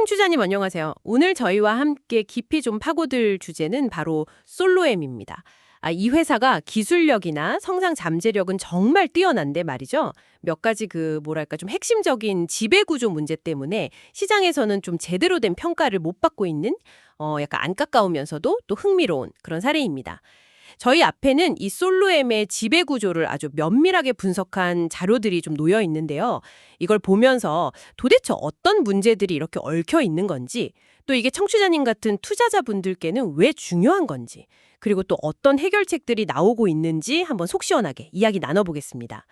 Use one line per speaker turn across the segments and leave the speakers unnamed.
청취자님 안녕하세요. 오늘 저희와 함께 깊이 좀 파고들 주제는 바로 솔로엠입니다. 이 회사가 기술력이나 성장 잠재력은 정말 뛰어난데 말이죠. 몇 가지 뭐랄까 좀 핵심적인 지배구조 문제 때문에 시장에서는 좀 제대로 된 평가를 못 받고 있는 약간 안타까우면서도 또 흥미로운 그런 사례입니다. 저희 앞에는 이 솔로엠의 지배 구조를 아주 면밀하게 분석한 자료들이 좀 놓여 있는데요. 이걸 보면서 도대체 어떤 문제들이 이렇게 얽혀 있는 건지, 또 이게 청취자님 같은 투자자분들께는 왜 중요한 건지, 그리고 또 어떤 해결책들이 나오고 있는지 한번 속 시원하게 이야기 나눠보겠습니다.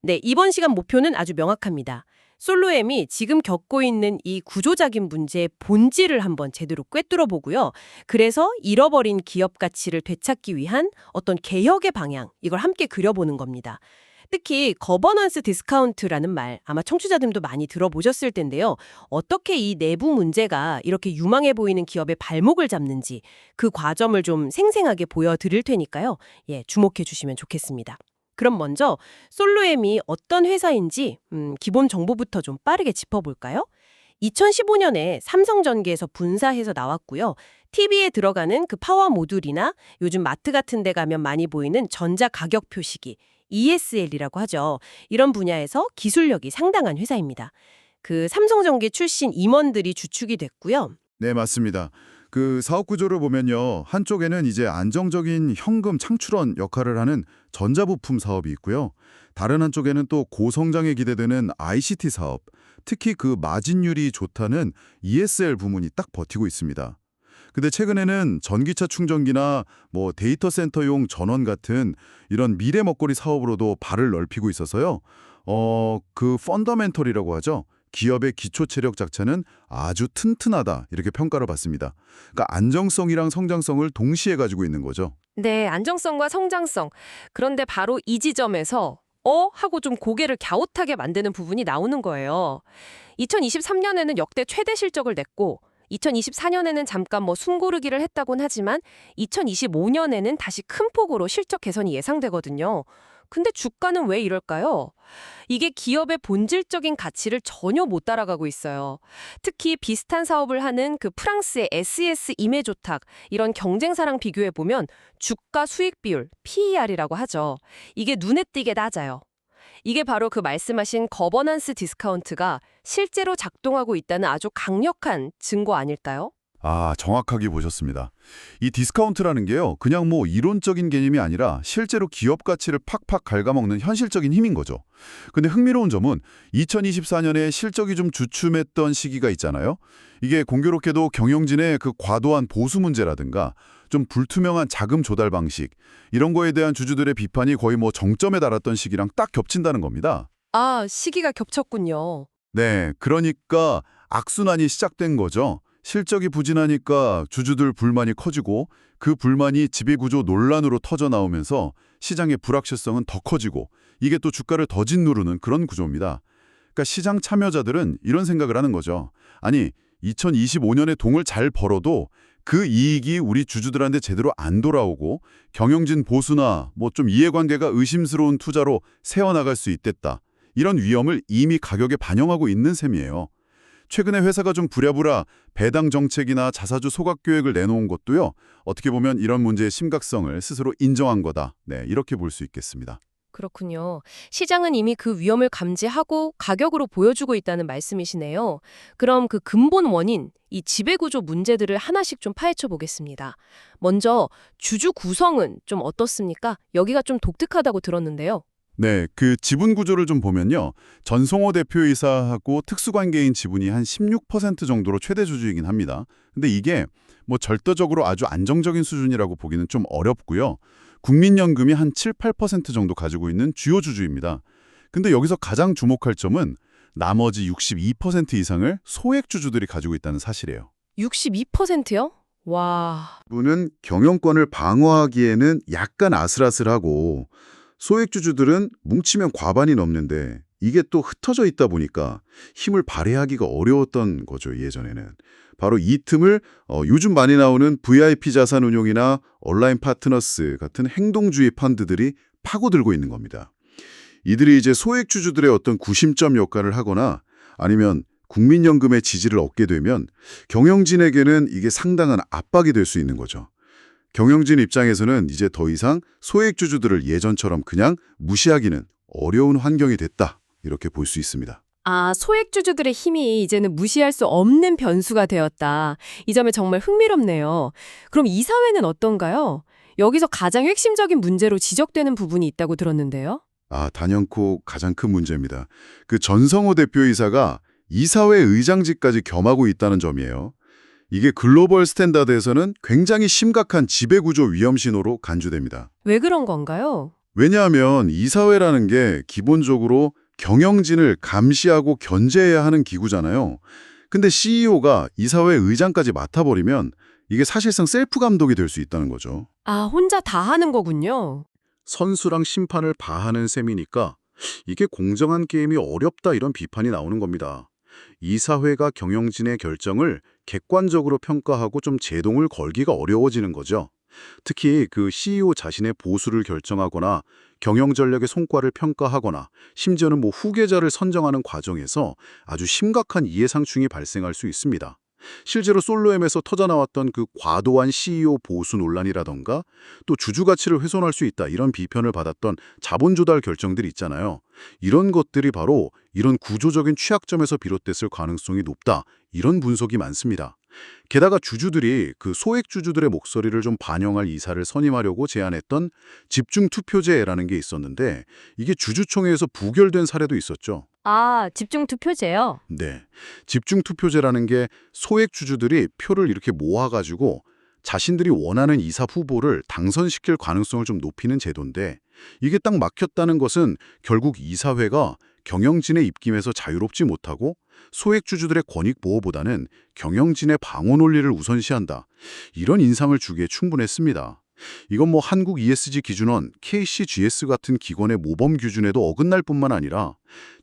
네, 이번 시간 목표는 아주 명확합니다. 솔로엠이 지금 겪고 있는 이 구조적인 문제의 본질을 한번 제대로 꿰뚫어 보고요. 그래서 잃어버린 기업 가치를 되찾기 위한 어떤 개혁의 방향, 이걸 함께 그려보는 겁니다. 특히 거버넌스 디스카운트라는 말 아마 청취자들도 많이 들어보셨을 텐데요. 어떻게 이 내부 문제가 이렇게 유망해 보이는 기업의 발목을 잡는지 그 과정을 좀 생생하게 보여드릴 테니까요. 예, 주목해 주시면 좋겠습니다. 그럼 먼저 솔로엠이 어떤 회사인지 기본 정보부터 좀 빠르게 짚어볼까요? 2015년에 삼성전기에서 분사해서 나왔고요. TV에 들어가는 그 파워 모듈이나 요즘 마트 같은 데 가면 많이 보이는 전자 가격 표시기, ESL이라고 하죠. 이런 분야에서 기술력이 상당한 회사입니다. 그 삼성전기 출신 임원들이 주축이 됐고요.
네, 맞습니다. 그 사업 구조를 보면요. 한쪽에는 이제 안정적인 현금 창출원 역할을 하는 전자부품 사업이 있고요. 다른 한쪽에는 또 고성장에 기대되는 ICT 사업, 특히 그 마진율이 좋다는 ESL 부문이 딱 버티고 있습니다. 근데 최근에는 전기차 충전기나 데이터 센터용 전원 같은 이런 미래 먹거리 사업으로도 발을 넓히고 있어서요. 그 펀더멘털이라고 하죠. 기업의 기초 체력 자체는 아주 튼튼하다 이렇게 평가를 받습니다. 그러니까 안정성이랑 성장성을 동시에 가지고 있는 거죠.
네, 안정성과 성장성. 그런데 바로 이 지점에서 하고 좀 고개를 갸웃하게 만드는 부분이 나오는 거예요. 2023년에는 역대 최대 실적을 냈고 2024년에는 잠깐 숨고르기를 했다곤 하지만 2025년에는 다시 큰 폭으로 실적 개선이 예상되거든요. 근데 주가는 왜 이럴까요? 이게 기업의 본질적인 가치를 전혀 못 따라가고 있어요. 특히 비슷한 사업을 하는 그 프랑스의 SES 이메조탁 이런 경쟁사랑 비교해보면 주가 수익 비율, PER이라고 하죠. 이게 눈에 띄게 낮아요. 이게 바로 그 말씀하신 거버넌스 디스카운트가 실제로 작동하고 있다는 아주 강력한 증거 아닐까요?
아, 정확하게 보셨습니다. 이 디스카운트라는 게요. 그냥 이론적인 개념이 아니라 실제로 기업 가치를 팍팍 갉아먹는 현실적인 힘인 거죠. 근데 흥미로운 점은 2024년에 실적이 좀 주춤했던 시기가 있잖아요. 이게 공교롭게도 경영진의 그 과도한 보수 문제라든가 좀 불투명한 자금 조달 방식 이런 거에 대한 주주들의 비판이 거의 정점에 달았던 시기랑 딱 겹친다는 겁니다.
아, 시기가 겹쳤군요.
네, 그러니까 악순환이 시작된 거죠. 실적이 부진하니까 주주들 불만이 커지고 그 불만이 지배구조 논란으로 터져나오면서 시장의 불확실성은 더 커지고 이게 또 주가를 더 짓누르는 그런 구조입니다. 그러니까 시장 참여자들은 이런 생각을 하는 거죠. 아니, 2025년에 돈을 잘 벌어도 그 이익이 우리 주주들한테 제대로 안 돌아오고 경영진 보수나 좀 이해관계가 의심스러운 투자로 새어나갈 수 있댔다. 이런 위험을 이미 가격에 반영하고 있는 셈이에요. 최근에 회사가 좀 부랴부랴 배당 정책이나 자사주 소각 계획을 내놓은 것도요. 어떻게 보면 이런 문제의 심각성을 스스로 인정한 거다. 네, 이렇게 볼 수 있겠습니다.
그렇군요. 시장은 이미 그 위험을 감지하고 가격으로 보여주고 있다는 말씀이시네요. 그럼 그 근본 원인, 이 지배구조 문제들을 하나씩 좀 파헤쳐 보겠습니다. 먼저 주주 구성은 좀 어떻습니까? 여기가 좀 독특하다고 들었는데요.
네, 그 지분 구조를 좀 보면요. 전송호 대표이사하고 특수관계인 지분이 한 16% 정도로 최대 주주이긴 합니다. 근데 이게 절대적으로 아주 안정적인 수준이라고 보기는 좀 어렵고요. 국민연금이 한 7, 8% 정도 가지고 있는 주요 주주입니다. 근데 여기서 가장 주목할 점은 나머지 62% 이상을 소액 주주들이 가지고 있다는 사실이에요.
62%요? 와.
부는 경영권을 방어하기에는 약간 아슬아슬하고 소액 주주들은 뭉치면 과반이 넘는데 이게 또 흩어져 있다 보니까 힘을 발휘하기가 어려웠던 거죠, 예전에는. 바로 이 틈을 요즘 많이 나오는 VIP 자산운용이나 온라인 파트너스 같은 행동주의 펀드들이 파고들고 있는 겁니다. 이들이 이제 소액 주주들의 어떤 구심점 역할을 하거나 아니면 국민연금의 지지를 얻게 되면 경영진에게는 이게 상당한 압박이 될 수 있는 거죠. 경영진 입장에서는 이제 더 이상 소액주주들을 예전처럼 그냥 무시하기는 어려운 환경이 됐다. 이렇게 볼 수 있습니다.
아, 소액주주들의 힘이 이제는 무시할 수 없는 변수가 되었다. 이 점에 정말 흥미롭네요. 그럼 이사회는 어떤가요? 여기서 가장 핵심적인 문제로 지적되는 부분이 있다고 들었는데요.
단연코 가장 큰 문제입니다. 그 전성호 대표이사가 이사회 의장직까지 겸하고 있다는 점이에요. 이게 글로벌 스탠다드에서는 굉장히 심각한 지배구조 위험 신호로 간주됩니다.
왜 그런 건가요?
왜냐하면 이사회라는 게 기본적으로 경영진을 감시하고 견제해야 하는 기구잖아요. 근데 CEO가 이사회 의장까지 맡아버리면 이게 사실상 셀프 감독이 될 수 있다는 거죠.
아, 혼자 다 하는 거군요.
선수랑 심판을 봐하는 셈이니까 이게 공정한 게임이 어렵다 이런 비판이 나오는 겁니다. 이사회가 경영진의 결정을 객관적으로 평가하고 좀 제동을 걸기가 어려워지는 거죠. 특히 그 CEO 자신의 보수를 결정하거나 경영 전략의 성과를 평가하거나 심지어는 후계자를 선정하는 과정에서 아주 심각한 이해상충이 발생할 수 있습니다. 실제로 솔로엠에서 터져나왔던 그 과도한 CEO 보수 논란이라던가 또 주주 가치를 훼손할 수 있다 이런 비판을 받았던 자본 조달 결정들이 있잖아요. 이런 것들이 바로 이런 구조적인 취약점에서 비롯됐을 가능성이 높다 이런 분석이 많습니다. 게다가 주주들이 그 소액 주주들의 목소리를 좀 반영할 이사를 선임하려고 제안했던 집중투표제라는 게 있었는데 이게 주주총회에서 부결된 사례도 있었죠.
아, 집중투표제요?
네. 집중투표제라는 게 소액 주주들이 표를 이렇게 모아가지고 자신들이 원하는 이사 후보를 당선시킬 가능성을 좀 높이는 제도인데 이게 딱 막혔다는 것은 결국 이사회가 경영진의 입김에서 자유롭지 못하고 소액 주주들의 권익 보호보다는 경영진의 방어 논리를 우선시한다. 이런 인상을 주기에 충분했습니다. 이건 한국 ESG 기준원 KCGS 같은 기관의 모범 기준에도 어긋날 뿐만 아니라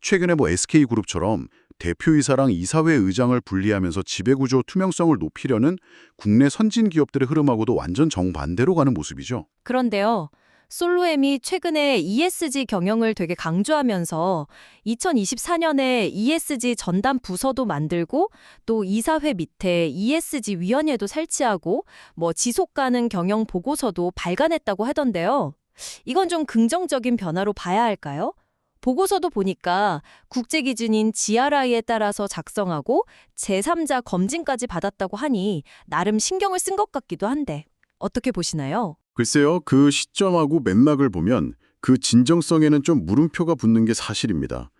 최근에 SK그룹처럼 대표이사랑 이사회 의장을 분리하면서 지배구조 투명성을 높이려는 국내 선진 기업들의 흐름하고도 완전 정반대로 가는 모습이죠.
그런데요. 솔로엠이 최근에 ESG 경영을 되게 강조하면서 2024년에 ESG 전담 부서도 만들고 또 이사회 밑에 ESG 위원회도 설치하고 지속 가능 경영 보고서도 발간했다고 하던데요. 이건 좀 긍정적인 변화로 봐야 할까요? 보고서도 보니까 국제 기준인 GRI에 따라서 작성하고 제3자 검진까지 받았다고 하니 나름 신경을 쓴 것 같기도 한데 어떻게 보시나요?
글쎄요, 그 시점하고 맥락을 보면 그 진정성에는 좀 물음표가 붙는 게 사실입니다.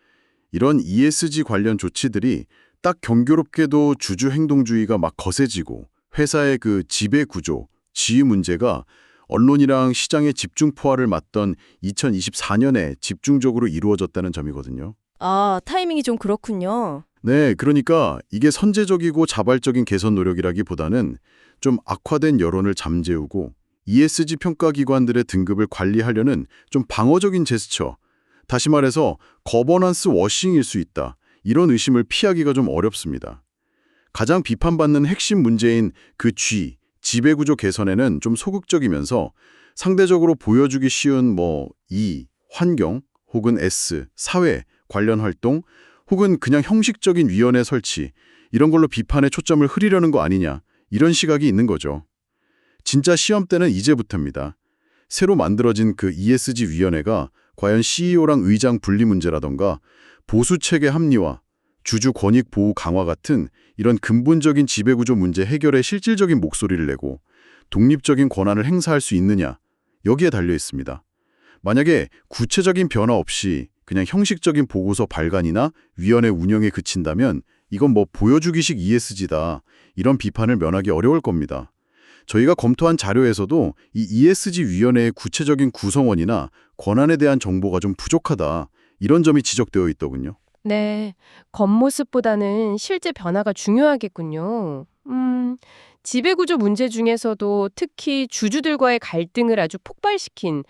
이런 ESG 관련 조치들이 딱 경교롭게도 주주 행동주의가 막 거세지고 회사의 그 지배 구조, 지위 문제가 언론이랑 시장의 집중 포화를 맞던 2024년에 집중적으로 이루어졌다는 점이거든요.
아, 타이밍이 좀 그렇군요.
네, 그러니까 이게 선제적이고 자발적인 개선 노력이라기보다는 좀 악화된 여론을 잠재우고 ESG 평가기관들의 등급을 관리하려는 좀 방어적인 제스처, 다시 말해서 거버넌스 워싱일 수 있다. 이런 의심을 피하기가 좀 어렵습니다. 가장 비판받는 핵심 문제인 그 G, 지배구조 개선에는 좀 소극적이면서 상대적으로 보여주기 쉬운 E, 환경, 혹은 S, 사회, 관련 활동, 혹은 그냥 형식적인 위원회 설치, 이런 걸로 비판의 초점을 흐리려는 거 아니냐, 이런 시각이 있는 거죠. 진짜 시험 때는 이제부터입니다. 새로 만들어진 그 ESG 위원회가 과연 CEO랑 의장 분리 문제라던가 보수 체계 합리화, 주주 권익 보호 강화 같은 이런 근본적인 지배구조 문제 해결에 실질적인 목소리를 내고 독립적인 권한을 행사할 수 있느냐, 여기에 달려 있습니다. 만약에 구체적인 변화 없이 그냥 형식적인 보고서 발간이나 위원회 운영에 그친다면 이건 보여주기식 ESG다, 이런 비판을 면하기 어려울 겁니다. 저희가 검토한 자료에서도 이 ESG 위원회의 구체적인 구성원이나 권한에 대한 정보가 좀 부족하다, 이런 점이 지적되어 있더군요.
네, 겉모습보다는 실제 변화가 중요하겠군요. 지배구조 문제 중에서도 특히 주주들과의 갈등을 아주 폭발시킨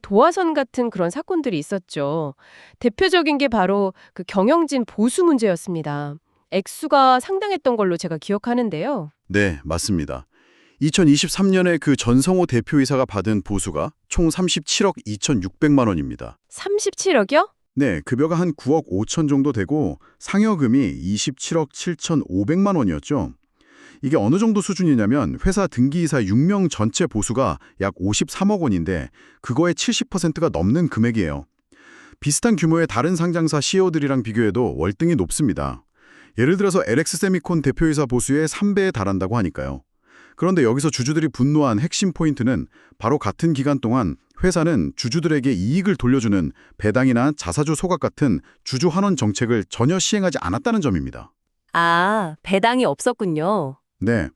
도화선 같은 그런 사건들이 있었죠. 대표적인 게 바로 그 경영진 보수 문제였습니다. 액수가 상당했던 걸로 제가 기억하는데요.
네, 맞습니다. 2023년에 그 전성호 대표이사가 받은 보수가 총 37억 2,600만 원입니다.
37억이요?
네, 급여가 한 9억 5천 정도 되고 상여금이 27억 7,500만 원이었죠. 이게 어느 정도 수준이냐면 회사 등기이사 6명 전체 보수가 약 53억 원인데 그거의 70%가 넘는 금액이에요. 비슷한 규모의 다른 상장사 CEO들이랑 비교해도 월등히 높습니다. 예를 들어서 LX세미콘 대표이사 보수의 3배에 달한다고 하니까요. 그런데 여기서 주주들이 분노한 핵심 포인트는 바로 같은 기간 동안 회사는 주주들에게 이익을 돌려주는 배당이나 자사주 소각 같은 주주 환원 정책을 전혀 시행하지 않았다는 점입니다.
아, 배당이 없었군요.
네.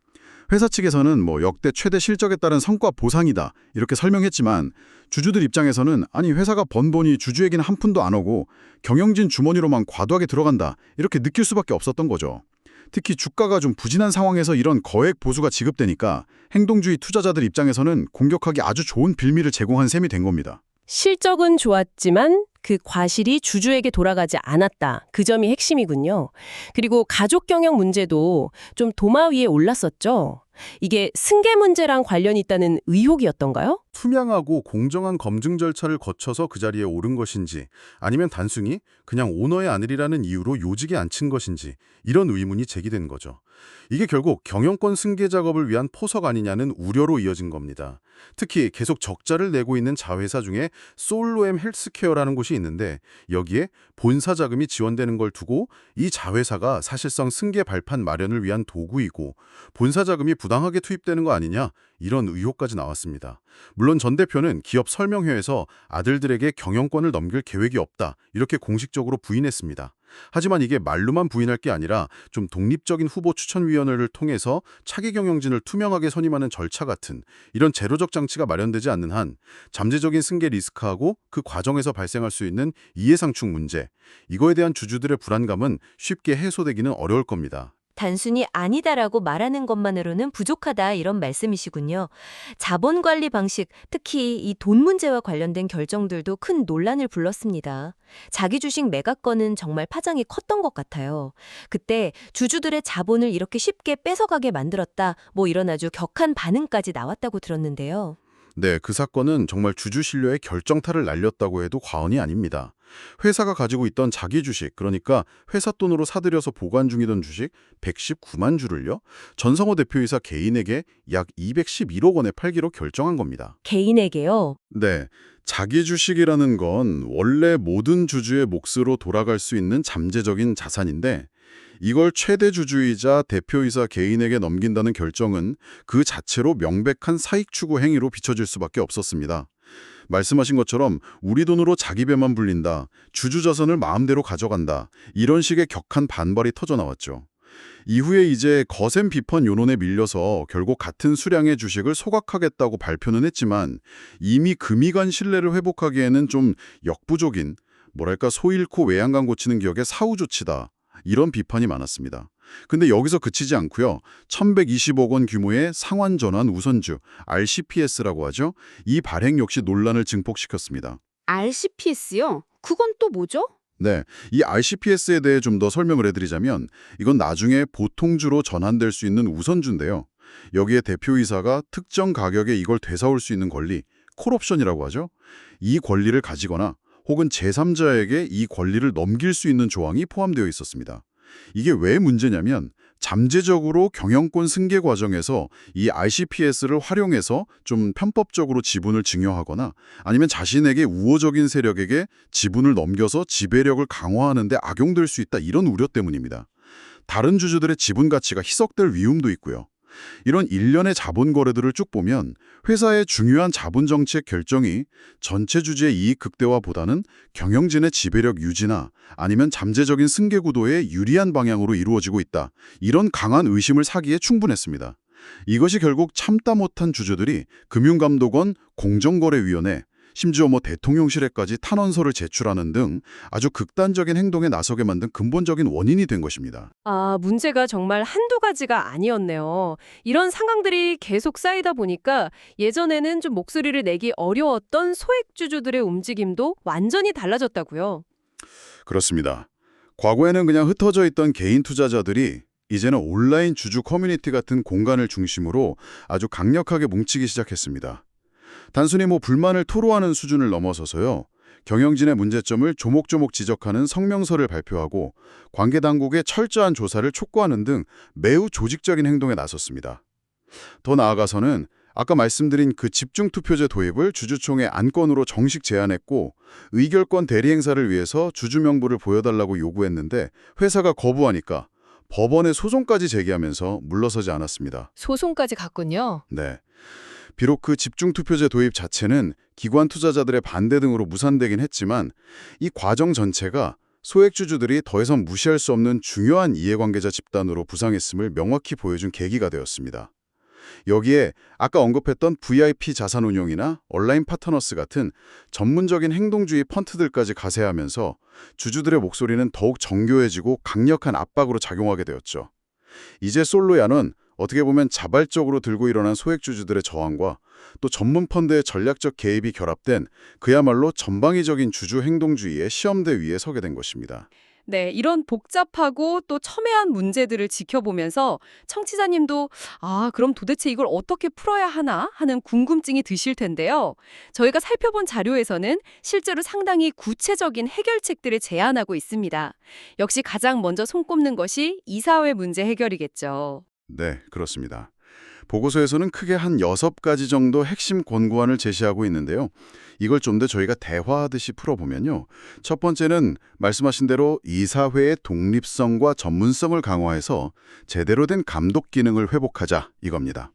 회사 측에서는 역대 최대 실적에 따른 성과 보상이다 이렇게 설명했지만 주주들 입장에서는 아니 회사가 번 돈이 주주에게는 한 푼도 안 오고 경영진 주머니로만 과도하게 들어간다 이렇게 느낄 수밖에 없었던 거죠. 특히 주가가 좀 부진한 상황에서 이런 거액 보수가 지급되니까 행동주의 투자자들 입장에서는 공격하기 아주 좋은 빌미를 제공한 셈이 된 겁니다.
실적은 좋았지만 그 과실이 주주에게 돌아가지 않았다. 그 점이 핵심이군요. 그리고 가족 경영 문제도 좀 도마 위에 올랐었죠. 이게 승계 문제랑 관련이 있다는 의혹이었던가요?
투명하고 공정한 검증 절차를 거쳐서 그 자리에 오른 것인지 아니면 단순히 그냥 오너의 아들이라는 이유로 요직에 앉힌 것인지 이런 의문이 제기된 거죠. 이게 결국 경영권 승계 작업을 위한 포석 아니냐는 우려로 이어진 겁니다. 특히 계속 적자를 내고 있는 자회사 중에 솔로엠 헬스케어라는 곳이 있는데 여기에 본사 자금이 지원되는 걸 두고 이 자회사가 사실상 승계 발판 마련을 위한 도구이고 본사 자금이 부당하게 투입되는 거 아니냐 이런 의혹까지 나왔습니다. 물론 전 대표는 기업 설명회에서 아들들에게 경영권을 넘길 계획이 없다 이렇게 공식적으로 부인했습니다. 하지만 이게 말로만 부인할 게 아니라 좀 독립적인 후보 추천위원회를 통해서 차기 경영진을 투명하게 선임하는 절차 같은 이런 제로적 장치가 마련되지 않는 한 잠재적인 승계 리스크하고 그 과정에서 발생할 수 있는 이해상충 문제, 이거에 대한 주주들의 불안감은 쉽게 해소되기는 어려울 겁니다.
단순히 아니다라고 말하는 것만으로는 부족하다 이런 말씀이시군요. 자본 관리 방식, 특히 이 돈 문제와 관련된 결정들도 큰 논란을 불렀습니다. 자기 주식 매각 건은 정말 파장이 컸던 것 같아요. 그때 주주들의 자본을 이렇게 쉽게 뺏어가게 만들었다, 이런 아주 격한 반응까지 나왔다고 들었는데요.
네, 그 사건은 정말 주주 신뢰의 결정타를 날렸다고 해도 과언이 아닙니다. 회사가 가지고 있던 자기 주식, 그러니까 회사 돈으로 사들여서 보관 중이던 주식 119만 주를요, 전성호 대표이사 개인에게 약 211억 원에 팔기로 결정한 겁니다.
개인에게요?
네, 자기 주식이라는 건 원래 모든 주주의 몫으로 돌아갈 수 있는 잠재적인 자산인데 이걸 최대 주주이자 대표이사 개인에게 넘긴다는 결정은 그 자체로 명백한 사익 추구 행위로 비춰질 수밖에 없었습니다. 말씀하신 것처럼 우리 돈으로 자기 배만 불린다, 주주 자산을 마음대로 가져간다, 이런 식의 격한 반발이 터져나왔죠. 이후에 이제 거센 비판 요론에 밀려서 결국 같은 수량의 주식을 소각하겠다고 발표는 했지만 이미 금이 간 신뢰를 회복하기에는 좀 역부족인, 소 잃고 외양간 고치는 격의 사후 조치다. 이런 비판이 많았습니다. 근데 여기서 그치지 않고요. 1120억 원 규모의 상환전환 우선주, RCPS라고 하죠. 이 발행 역시 논란을 증폭시켰습니다.
RCPS요? 그건 또 뭐죠?
네, 이 RCPS에 대해 좀 더 설명을 해드리자면 이건 나중에 보통주로 전환될 수 있는 우선주인데요. 여기에 대표이사가 특정 가격에 이걸 되사올 수 있는 권리, 콜옵션이라고 하죠. 이 권리를 가지거나 혹은 제3자에게 이 권리를 넘길 수 있는 조항이 포함되어 있었습니다. 이게 왜 문제냐면 잠재적으로 경영권 승계 과정에서 이 RCPS를 활용해서 좀 편법적으로 지분을 증여하거나 아니면 자신에게 우호적인 세력에게 지분을 넘겨서 지배력을 강화하는 데 악용될 수 있다, 이런 우려 때문입니다. 다른 주주들의 지분 가치가 희석될 위험도 있고요. 이런 일련의 자본 거래들을 쭉 보면 회사의 중요한 자본 정책 결정이 전체 주주의 이익 극대화보다는 경영진의 지배력 유지나 아니면 잠재적인 승계 구도에 유리한 방향으로 이루어지고 있다, 이런 강한 의심을 사기에 충분했습니다. 이것이 결국 참다 못한 주주들이 금융감독원, 공정거래위원회, 심지어 대통령실에까지 탄원서를 제출하는 등 아주 극단적인 행동에 나서게 만든 근본적인 원인이 된 것입니다.
아, 문제가 정말 한두 가지가 아니었네요. 이런 상황들이 계속 쌓이다 보니까 예전에는 좀 목소리를 내기 어려웠던 소액주주들의 움직임도 완전히 달라졌다고요.
그렇습니다. 과거에는 그냥 흩어져 있던 개인 투자자들이 이제는 온라인 주주 커뮤니티 같은 공간을 중심으로 아주 강력하게 뭉치기 시작했습니다. 단순히 불만을 토로하는 수준을 넘어서서요. 경영진의 문제점을 조목조목 지적하는 성명서를 발표하고 관계당국의 철저한 조사를 촉구하는 등 매우 조직적인 행동에 나섰습니다. 더 나아가서는 아까 말씀드린 그 집중투표제 도입을 주주총회 안건으로 정식 제안했고 의결권 대리행사를 위해서 주주 명부를 보여달라고 요구했는데 회사가 거부하니까 법원에 소송까지 제기하면서 물러서지 않았습니다.
소송까지 갔군요.
네. 비록 그 집중투표제 도입 자체는 기관 투자자들의 반대 등으로 무산되긴 했지만 이 과정 전체가 소액주주들이 더 이상 무시할 수 없는 중요한 이해관계자 집단으로 부상했음을 명확히 보여준 계기가 되었습니다. 여기에 아까 언급했던 VIP 자산운용이나 온라인 파트너스 같은 전문적인 행동주의 펀트들까지 가세하면서 주주들의 목소리는 더욱 정교해지고 강력한 압박으로 작용하게 되었죠. 이제 솔로야는 어떻게 보면 자발적으로 들고 일어난 소액주주들의 저항과 또 전문 펀드의 전략적 개입이 결합된 그야말로 전방위적인 주주 행동주의의 시험대 위에 서게 된 것입니다.
네, 이런 복잡하고 또 첨예한 문제들을 지켜보면서 청취자님도 그럼 도대체 이걸 어떻게 풀어야 하나 하는 궁금증이 드실 텐데요. 저희가 살펴본 자료에서는 실제로 상당히 구체적인 해결책들을 제안하고 있습니다. 역시 가장 먼저 손꼽는 것이 이사회 문제 해결이겠죠.
네, 그렇습니다. 보고서에서는 크게 한 6가지 정도 핵심 권고안을 제시하고 있는데요. 이걸 좀 더 저희가 대화하듯이 풀어보면요. 첫 번째는 말씀하신 대로 이사회의 독립성과 전문성을 강화해서 제대로 된 감독 기능을 회복하자 이겁니다.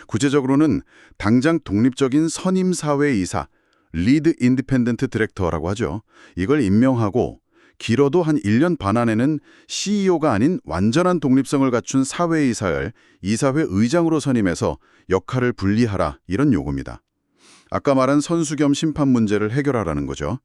구체적으로는 당장 독립적인 선임 사회 이사, 리드 인디펜던트 디렉터라고 하죠. 이걸 임명하고 길어도 한 1년 반 안에는 CEO가 아닌 완전한 독립성을 갖춘 사회이사를 이사회 의장으로 선임해서 역할을 분리하라 이런 요구입니다. 아까 말한 선수 겸 심판 문제를 해결하라는 거죠.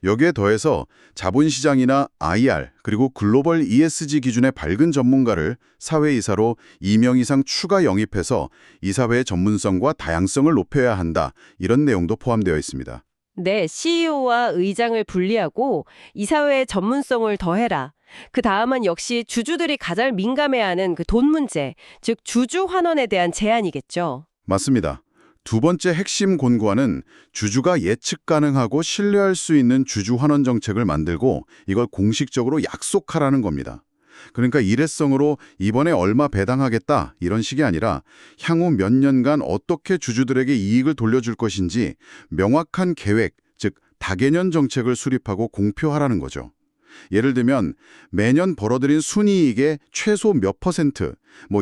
여기에 더해서 자본시장이나 IR 그리고 글로벌 ESG 기준의 밝은 전문가를 사회이사로 2명 이상 추가 영입해서 이사회의 전문성과 다양성을 높여야 한다 이런 내용도 포함되어 있습니다.
네, CEO와 의장을 분리하고 이사회의 전문성을 더해라. 그 다음은 역시 주주들이 가장 민감해하는 그 돈 문제, 즉 주주 환원에 대한 제안이겠죠.
맞습니다. 두 번째 핵심 권고안은 주주가 예측 가능하고 신뢰할 수 있는 주주 환원 정책을 만들고 이걸 공식적으로 약속하라는 겁니다. 그러니까 일회성으로 이번에 얼마 배당하겠다 이런 식이 아니라 향후 몇 년간 어떻게 주주들에게 이익을 돌려줄 것인지 명확한 계획, 즉 다개년 정책을 수립하고 공표하라는 거죠. 예를 들면 매년 벌어들인 순이익의 최소 몇 퍼센트,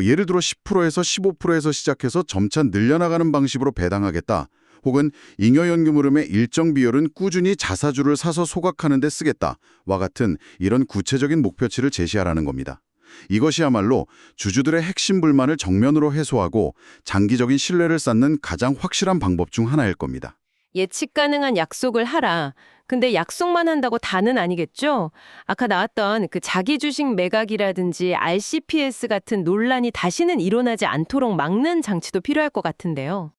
예를 들어 10%에서 15%에서 시작해서 점차 늘려나가는 방식으로 배당하겠다. 혹은 잉여연금 흐름의 일정 비율은 꾸준히 자사주를 사서 소각하는 데 쓰겠다와 같은 이런 구체적인 목표치를 제시하라는 겁니다. 이것이야말로 주주들의 핵심 불만을 정면으로 해소하고 장기적인 신뢰를 쌓는 가장 확실한 방법 중 하나일 겁니다.
예측 가능한 약속을 하라. 근데 약속만 한다고 다는 아니겠죠? 아까 나왔던 그 자기 주식 매각이라든지 RCPS 같은 논란이 다시는 일어나지 않도록 막는 장치도 필요할 것 같은데요.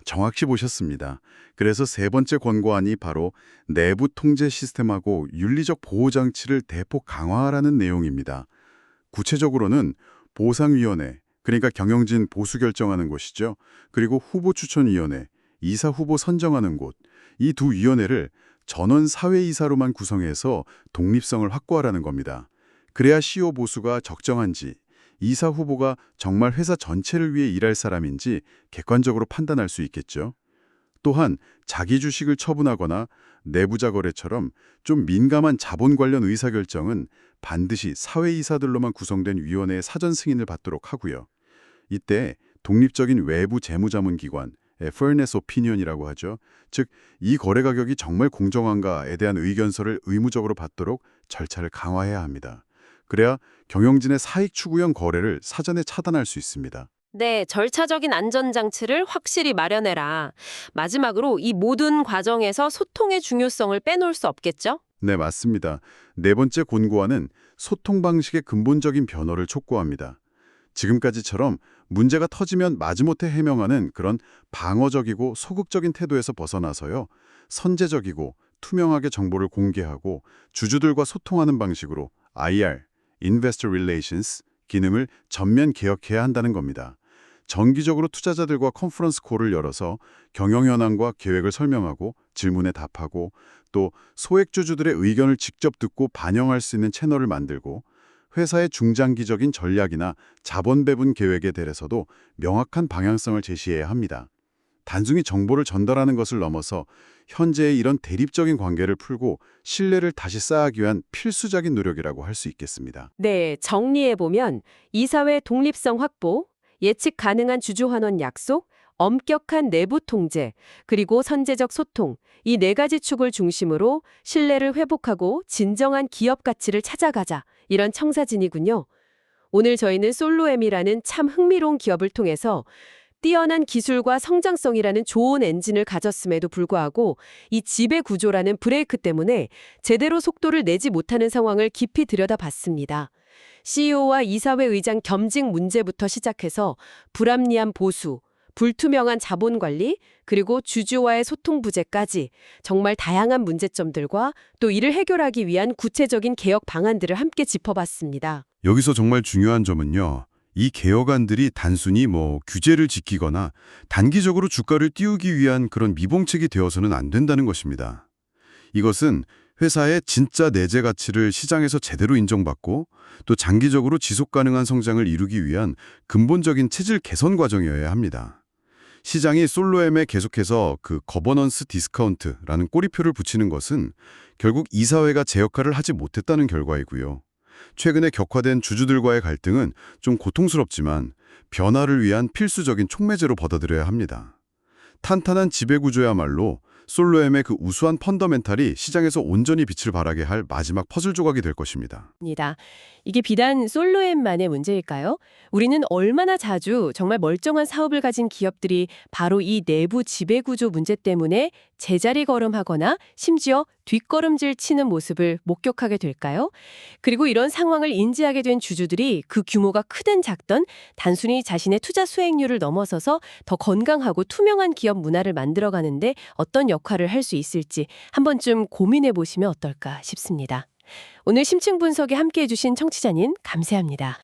정확히 보셨습니다. 그래서 세 번째 권고안이 바로 내부 통제 시스템하고 윤리적 보호 장치를 대폭 강화하라는 내용입니다. 구체적으로는 보상위원회, 그러니까 경영진 보수 결정하는 곳이죠. 그리고 후보추천위원회, 이사 후보 선정하는 곳, 이 두 위원회를 전원 사회이사로만 구성해서 독립성을 확보하라는 겁니다. 그래야 CEO 보수가 적정한지, 이사 후보가 정말 회사 전체를 위해 일할 사람인지 객관적으로 판단할 수 있겠죠. 또한 자기 주식을 처분하거나 내부자 거래처럼 좀 민감한 자본 관련 의사결정은 반드시 사회이사들로만 구성된 위원회의 사전 승인을 받도록 하고요. 이때 독립적인 외부 재무자문기관, fairness opinion이라고 하죠. 즉, 이 거래 가격이 정말 공정한가에 대한 의견서를 의무적으로 받도록 절차를 강화해야 합니다. 그래야 경영진의 사익 추구형 거래를 사전에 차단할 수 있습니다.
네, 절차적인 안전장치를 확실히 마련해라. 마지막으로 이 모든 과정에서 소통의 중요성을 빼놓을 수 없겠죠?
네, 맞습니다. 네 번째 권고안은 소통 방식의 근본적인 변화를 촉구합니다. 지금까지처럼 문제가 터지면 마지못해 해명하는 그런 방어적이고 소극적인 태도에서 벗어나서요. 선제적이고 투명하게 정보를 공개하고 주주들과 소통하는 방식으로 IR, Investor Relations 기능을 전면 개혁해야 한다는 겁니다. 정기적으로 투자자들과 컨퍼런스 콜을 열어서 경영 현황과 계획을 설명하고 질문에 답하고 또 소액주주들의 의견을 직접 듣고 반영할 수 있는 채널을 만들고 회사의 중장기적인 전략이나 자본 배분 계획에 대해서도 명확한 방향성을 제시해야 합니다. 단순히 정보를 전달하는 것을 넘어서 현재의 이런 대립적인 관계를 풀고 신뢰를 다시 쌓기 위한 필수적인 노력이라고 할 수 있겠습니다.
네, 정리해보면 이사회 독립성 확보, 예측 가능한 주주 환원 약속, 엄격한 내부 통제, 그리고 선제적 소통, 이 네 가지 축을 중심으로 신뢰를 회복하고 진정한 기업 가치를 찾아가자, 이런 청사진이군요. 오늘 저희는 솔로엠이라는 참 흥미로운 기업을 통해서 뛰어난 기술과 성장성이라는 좋은 엔진을 가졌음에도 불구하고 이 지배 구조라는 브레이크 때문에 제대로 속도를 내지 못하는 상황을 깊이 들여다봤습니다. CEO와 이사회 의장 겸직 문제부터 시작해서 불합리한 보수, 불투명한 자본 관리, 그리고 주주와의 소통 부재까지 정말 다양한 문제점들과 또 이를 해결하기 위한 구체적인 개혁 방안들을 함께 짚어봤습니다.
여기서 정말 중요한 점은요. 이 개혁안들이 단순히 규제를 지키거나 단기적으로 주가를 띄우기 위한 그런 미봉책이 되어서는 안 된다는 것입니다. 이것은 회사의 진짜 내재 가치를 시장에서 제대로 인정받고 또 장기적으로 지속 가능한 성장을 이루기 위한 근본적인 체질 개선 과정이어야 합니다. 시장이 솔로엠에 계속해서 그 거버넌스 디스카운트라는 꼬리표를 붙이는 것은 결국 이사회가 제 역할을 하지 못했다는 결과이고요. 최근에 격화된 주주들과의 갈등은 좀 고통스럽지만 변화를 위한 필수적인 촉매제로 받아들여야 합니다. 탄탄한 지배구조야말로 솔로엠의 그 우수한 펀더멘탈이 시장에서 온전히 빛을 발하게 할 마지막 퍼즐 조각이 될 것입니다.
이게 비단 솔로엠만의 문제일까요? 우리는 얼마나 자주 정말 멀쩡한 사업을 가진 기업들이 바로 이 내부 지배구조 문제 때문에 제자리 걸음하거나 심지어 뒷걸음질 치는 모습을 목격하게 될까요? 그리고 이런 상황을 인지하게 된 주주들이 그 규모가 크든 작든 단순히 자신의 투자 수익률을 넘어서서 더 건강하고 투명한 기업 문화를 만들어가는데 어떤 역할을 할 수 있을지 한 번쯤 고민해 보시면 어떨까 싶습니다. 오늘 심층 분석에 함께해 주신 청취자님 감사합니다.